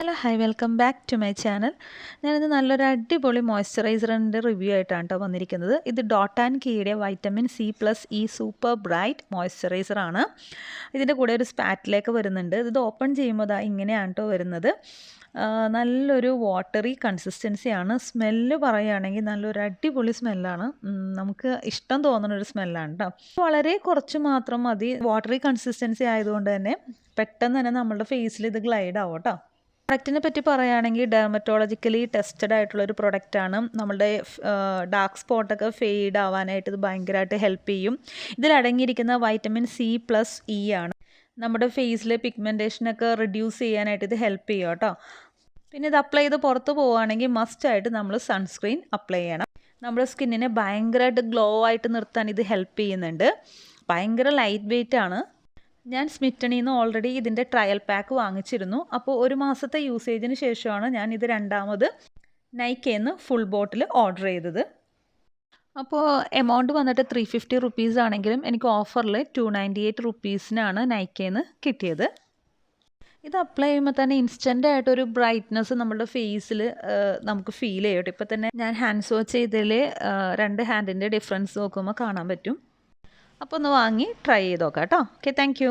Hello hi welcome back to my channel. ഞാനിത് നല്ലൊരു അടിപൊളി മോയ്സ്ചറൈസറിൻ്റെ റിവ്യൂ ആയിട്ടാണ് കേട്ടോ വന്നിരിക്കുന്നത്. ഇത് ഡോട്ട് ആൻഡ് കീയുടെ വൈറ്റമിൻ C+E സൂപ്പർ ബ്രൈറ്റ് മോയ്സ്ചറൈസറാണ്. ഇതിൻ്റെ കൂടെ ഒരു സ്പാറ്റിലേക്ക് വരുന്നുണ്ട്. ഇത് ഓപ്പൺ ചെയ്യുമ്പോൾ ഇങ്ങനെയാണ് കേട്ടോ വരുന്നത്. നല്ലൊരു വാട്ടറി കൺസിസ്റ്റൻസിയാണ്. സ്മെല്ല് പറയുകയാണെങ്കിൽ നല്ലൊരു അടിപൊളി സ്മെല്ലാണ്. നമുക്ക് ഇഷ്ടം തോന്നുന്നൊരു സ്മെല്ലാണ് കേട്ടോ. വളരെ കുറച്ച് മാത്രം മതി. വാട്ടറി കൺസിസ്റ്റൻസി ആയതുകൊണ്ട് തന്നെ പെട്ടെന്ന് തന്നെ നമ്മളുടെ ഫേസിൽ ഇത് ഗ്ലൈഡ് ആവും കേട്ടോ. പ്രൊഡക്റ്റിനെ പറ്റി പറയുകയാണെങ്കിൽ ഡെർമറ്റോളജിക്കലി ടെസ്റ്റഡ് ആയിട്ടുള്ളൊരു പ്രൊഡക്റ്റാണ്. നമ്മളുടെ ഡാർക്ക് സ്പോട്ടൊക്കെ ഫെയ്ഡ് ആവാനായിട്ട് ഇത് ഭയങ്കരമായിട്ട് ഹെൽപ്പ് ചെയ്യും. ഇതിലടങ്ങിയിരിക്കുന്ന വൈറ്റമിൻ C+E ആണ്. നമ്മുടെ ഫേസിലെ പിഗ്മെൻറ്റേഷനൊക്കെ റിഡ്യൂസ് ചെയ്യാനായിട്ട് ഇത് ഹെൽപ്പ് ചെയ്യും കേട്ടോ. പിന്നെ ഇത് അപ്ലൈ ചെയ്ത് പുറത്ത് പോവുകയാണെങ്കിൽ മസ്റ്റായിട്ട് നമ്മൾ സൺസ്ക്രീൻ അപ്ലൈ ചെയ്യണം. നമ്മുടെ സ്കിന്നിനെ ഭയങ്കരമായിട്ട് ഗ്ലോ ആയിട്ട് നിർത്താൻ ഇത് ഹെൽപ്പ് ചെയ്യുന്നുണ്ട്. ഭയങ്കര ലൈറ്റ് വെയ്റ്റ് ആണ്. ഞാൻ സ്മിറ്റണിൽ നിന്ന് ഓൾറെഡി ഇതിൻ്റെ ട്രയൽ പാക്ക് വാങ്ങിച്ചിരുന്നു. അപ്പോൾ ഒരു മാസത്തെ യൂസേജിന് ശേഷമാണ് ഞാൻ ഇത് രണ്ടാമത് നൈക്കയിൽ നിന്ന് ഫുൾ ബോട്ടിൽ ഓർഡർ ചെയ്തത്. അപ്പോൾ എമൗണ്ട് വന്നിട്ട് 350 റുപ്പീസ് ആണെങ്കിലും എനിക്ക് ഓഫറിൽ 298 റുപ്പീസിനാണ് നൈക്കയിൽ നിന്ന് കിട്ടിയത്. ഇത് അപ്ലൈ ചെയ്യുമ്പോൾ തന്നെ ഇൻസ്റ്റൻ്റ് ആയിട്ടൊരു ബ്രൈറ്റ്നസ് നമ്മുടെ ഫേസിൽ നമുക്ക് ഫീൽ ചെയ്യും കേട്ടോ. ഇപ്പോൾ തന്നെ ഞാൻ ഹാൻഡ് വാഷ് ചെയ്തതിൽ 2 ഹാൻഡിൻ്റെ ഡിഫറൻസ് നോക്കുമ്പോൾ കാണാൻ പറ്റും. അപ്പോൾ ഒന്ന് വാങ്ങി ട്രൈ ചെയ്ത് നോക്കാം കേട്ടോ. Okay, thank you.